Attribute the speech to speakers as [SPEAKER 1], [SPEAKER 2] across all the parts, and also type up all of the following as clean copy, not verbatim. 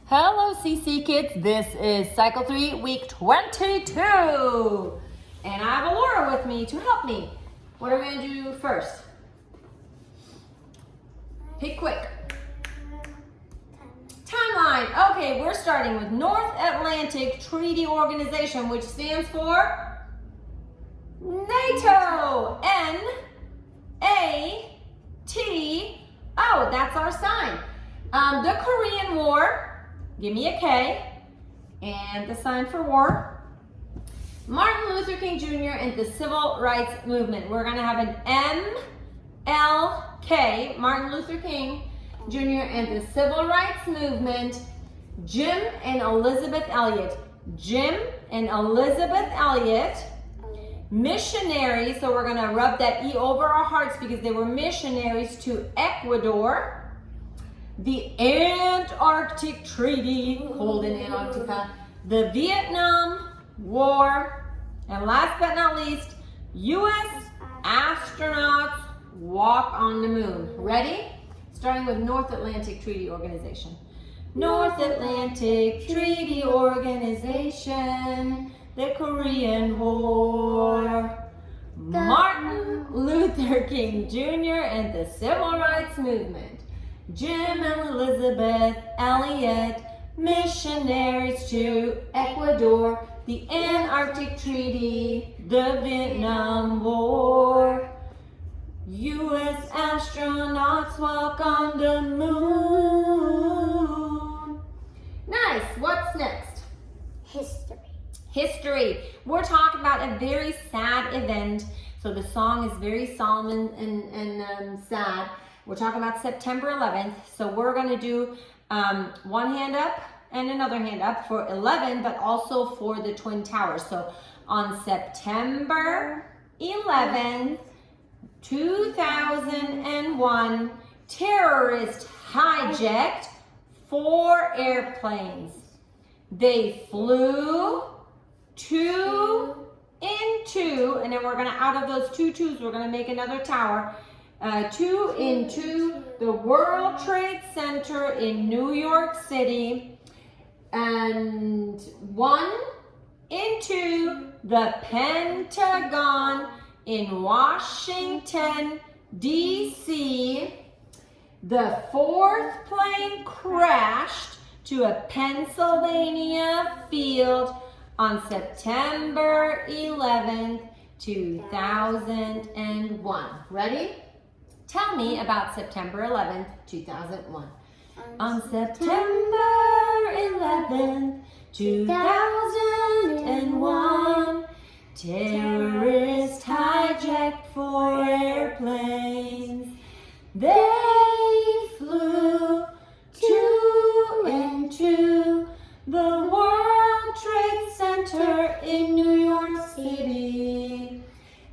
[SPEAKER 1] Hello CC Kids, this is Cycle 3 Week 22 and I have Laura with me to help me. What are we going to do first? Pick quick. Timeline. Okay, we're starting with North Atlantic Treaty Organization, which stands for NATO. N-A-T-O. That's our sign. The Korean War. Give me a K, and the sign for war. Martin Luther King Jr. and the Civil Rights Movement. We're going to have an M-L-K, Martin Luther King Jr. and the Civil Rights Movement. Jim and Elizabeth Elliot. Jim and Elizabeth Elliot. Missionaries, so we're going to rub that E over our hearts because they were missionaries to Ecuador. The Antarctic Treaty, cold in Antarctica, the Vietnam War, and last but not least, U.S. astronauts walk on the moon. Ready? Starting with North Atlantic Treaty Organization. North Atlantic Treaty Organization, the Korean War, Martin Luther King Jr. and the Civil Rights Movement. Jim and Elizabeth Elliot, missionaries to Ecuador, the Antarctic Treaty, the Vietnam War, U.S. astronauts walk on the moon. Nice. What's next? History. We're talking about a very sad event. So the song is very solemn and sad. We're talking about September 11th, so we're going to do one hand up and another hand up for 11, but also for the Twin Towers. So on September 11th, 2001, terrorists hijacked 4 airplanes. They flew 2 into, and then we're going to, out of those 2 twos, we're going to make another tower. 2 into the World Trade Center in New York City, and 1 into the Pentagon in Washington, D.C. The 4th plane crashed to a Pennsylvania field on September 11th, 2001. Ready? Tell me about September 11th, 2001. On September 11th, 2001, terrorists hijacked 4 airplanes. They flew 2 into the World Trade Center in New York City,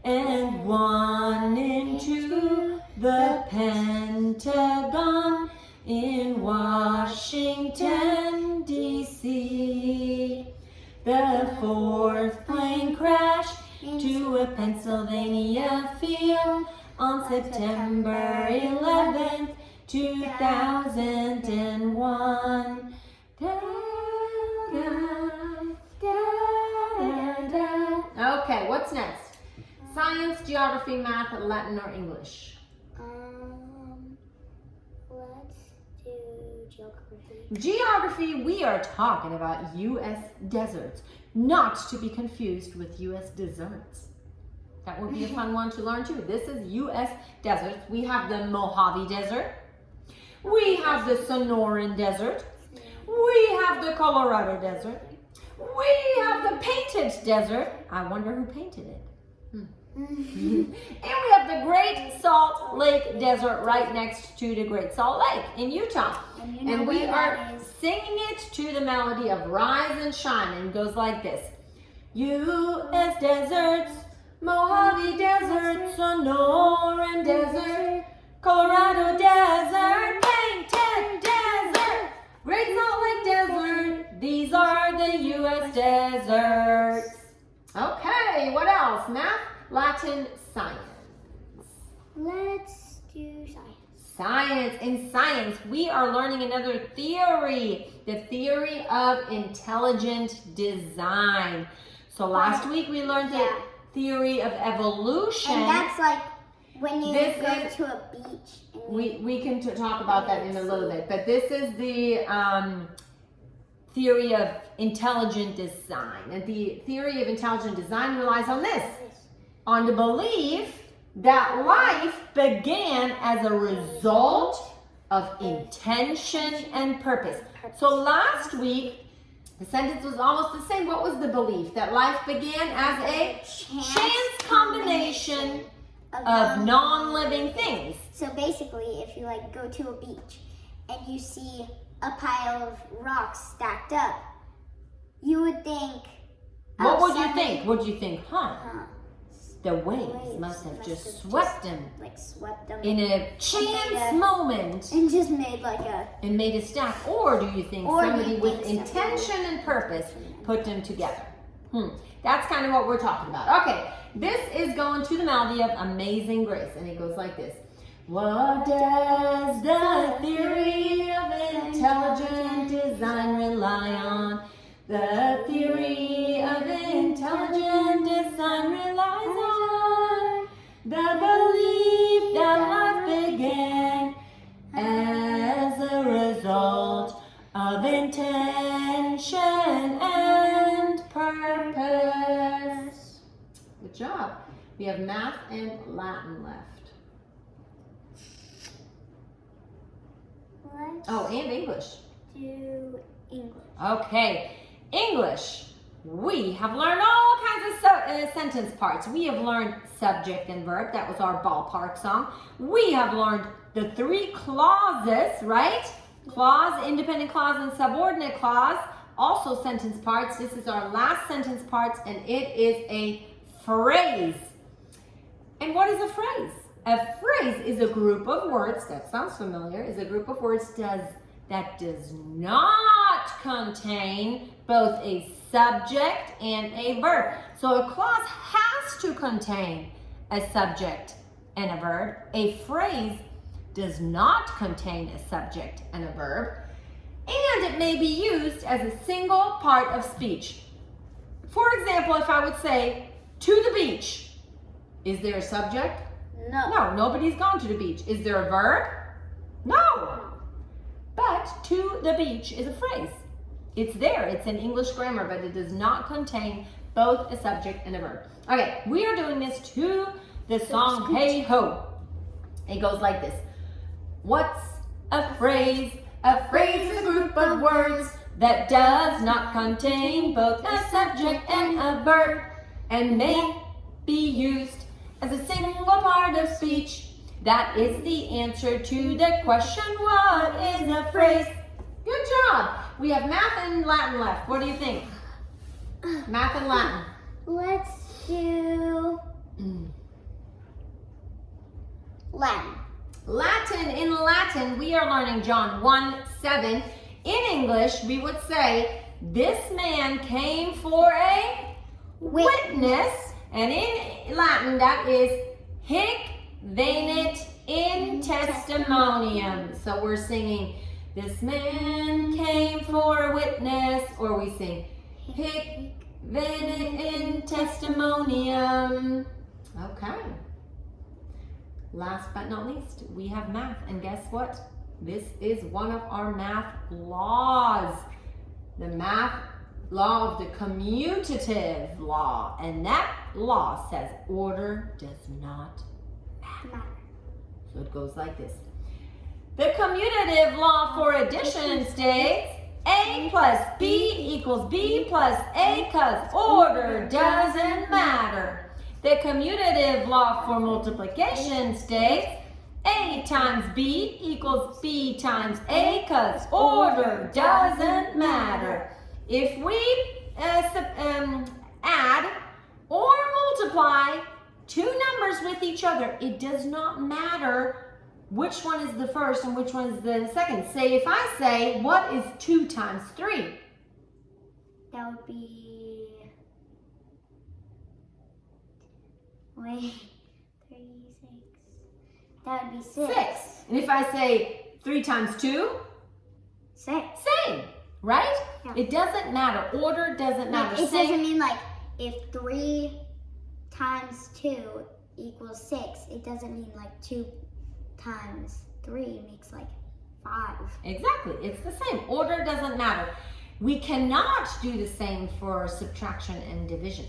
[SPEAKER 1] and 1 into the Pentagon in Washington, D.C. The 4th plane crashed into a Pennsylvania field on September 11th, 2001. Okay, what's next? Science, geography, math, Latin, or English?
[SPEAKER 2] Let's do geography.
[SPEAKER 1] Geography, we are talking about U.S. deserts, not to be confused with U.S. desserts. That would be a fun one to learn too. This is U.S. deserts. We have the Mojave Desert. We have the Sonoran Desert. We have the Colorado Desert. We have the Painted Desert. I wonder who painted it. And we have the Great Salt Lake Desert right next to the Great Salt Lake in Utah. And we are singing it to the melody of Rise and Shine, and it goes like this. U.S. deserts, Mojave Desert, Sonoran Desert, Colorado Desert, Painted Desert, Great Salt Lake Desert. These are the U.S. deserts. Okay, what else? Math, Latin, science.
[SPEAKER 2] Let's do science.
[SPEAKER 1] science. In science, we are learning another theory, the theory of intelligent design. So last week we learned the theory of evolution.
[SPEAKER 2] And that's like when you
[SPEAKER 1] This
[SPEAKER 2] go
[SPEAKER 1] is-
[SPEAKER 2] to a beach. And
[SPEAKER 1] We can talk about that in a little bit, but this is the theory of intelligent design. And the theory of intelligent design relies on this, on the belief that life began as a result of intention and purpose. So last week, the sentence was almost the same. What was the belief? That life began as a chance combination of non-living things.
[SPEAKER 2] So basically, if you like go to a beach and you see a pile of rocks stacked up, you would think.
[SPEAKER 1] What would you
[SPEAKER 2] somebody-
[SPEAKER 1] think? Would you think,
[SPEAKER 2] Huh.
[SPEAKER 1] the waves must have just swept him
[SPEAKER 2] like swept them
[SPEAKER 1] in a chance moment
[SPEAKER 2] and just made like a.
[SPEAKER 1] and made a stack? Or do you think
[SPEAKER 2] Or do you
[SPEAKER 1] somebody
[SPEAKER 2] think
[SPEAKER 1] with
[SPEAKER 2] somebody-
[SPEAKER 1] intention and purpose put them together? That's kind of what we're talking about. Okay, this is going to the melody of Amazing Grace, and it goes like this. What does the theory of intelligent design rely on? The theory of intelligent design relies on the belief that life began as a result of intention and purpose. Good job. We have math and Latin left.
[SPEAKER 2] Let's
[SPEAKER 1] Oh, and English.
[SPEAKER 2] do English.
[SPEAKER 1] Okay, English. We have learned all kinds of sentence parts. We have learned subject and verb. That was our ballpark song. We have learned the 3 clauses, right? Clause, independent clause, and subordinate clause. Also sentence parts. This is our last sentence parts, and it is a phrase. And what is a phrase? A phrase is a group of words, that sounds familiar, is a group of words that does not contain both a subject and a verb. So a clause has to contain a subject and a verb. A phrase does not contain a subject and a verb. And it may be used as a single part of speech. For example, if I would say, to the beach, is there a subject? No, nobody's gone to the beach. Is there a verb? No. But to the beach is a phrase. It's there. It's in English grammar, but it does not contain both a subject and a verb. Okay, we are doing this to the song Hey Ho. It goes like this. What's a phrase? A phrase is a group of words that does not contain both a subject and a verb and may be used as a single part of speech. That is the answer to the question, what is a phrase? Good job. We have math and Latin left. What do you think? Math and Latin.
[SPEAKER 2] Let's do Latin.
[SPEAKER 1] Latin. In Latin, we are learning John 1:7. In English, we would say, this man came for a witness. And in Latin, that is hic venit in testimonium. So we're singing, this man came for a witness, or we sing, hic venit in testimonium. Okay. Last but not least, we have math. And guess what? This is one of our math laws. The math law of the commutative law. And that law says order does not matter. So it goes like this. The commutative law for addition states A plus B equals B plus A because order doesn't matter. The commutative law for multiplication states A times B equals B times A because order doesn't matter. If we add or multiply 2 numbers with each other, it does not matter which one is the first and which one is the second. Say, if I say, what is 2 times 3?
[SPEAKER 2] That would be, wait, 36. That would be 6.
[SPEAKER 1] 6. And if I say 3 times 2,
[SPEAKER 2] 6.
[SPEAKER 1] same, right?
[SPEAKER 2] Yeah.
[SPEAKER 1] It doesn't matter. Order doesn't matter.
[SPEAKER 2] It
[SPEAKER 1] Same.
[SPEAKER 2] doesn't mean like if 3 times 2 equals 6, it doesn't mean like 2 times 3 makes like 5.
[SPEAKER 1] Exactly. It's the same. Order doesn't matter. We cannot do the same for subtraction and division,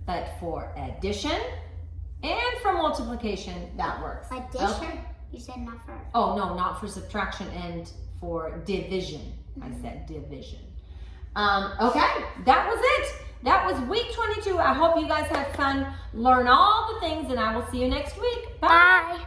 [SPEAKER 1] but for addition and for multiplication, that works.
[SPEAKER 2] Addition?
[SPEAKER 1] Okay.
[SPEAKER 2] You said not for.
[SPEAKER 1] Oh, no, not for subtraction and for division. I said division. Okay, that was it. That was week 22. I hope you guys had fun. Learn all the things, and I will see you next week. Bye.
[SPEAKER 2] Bye.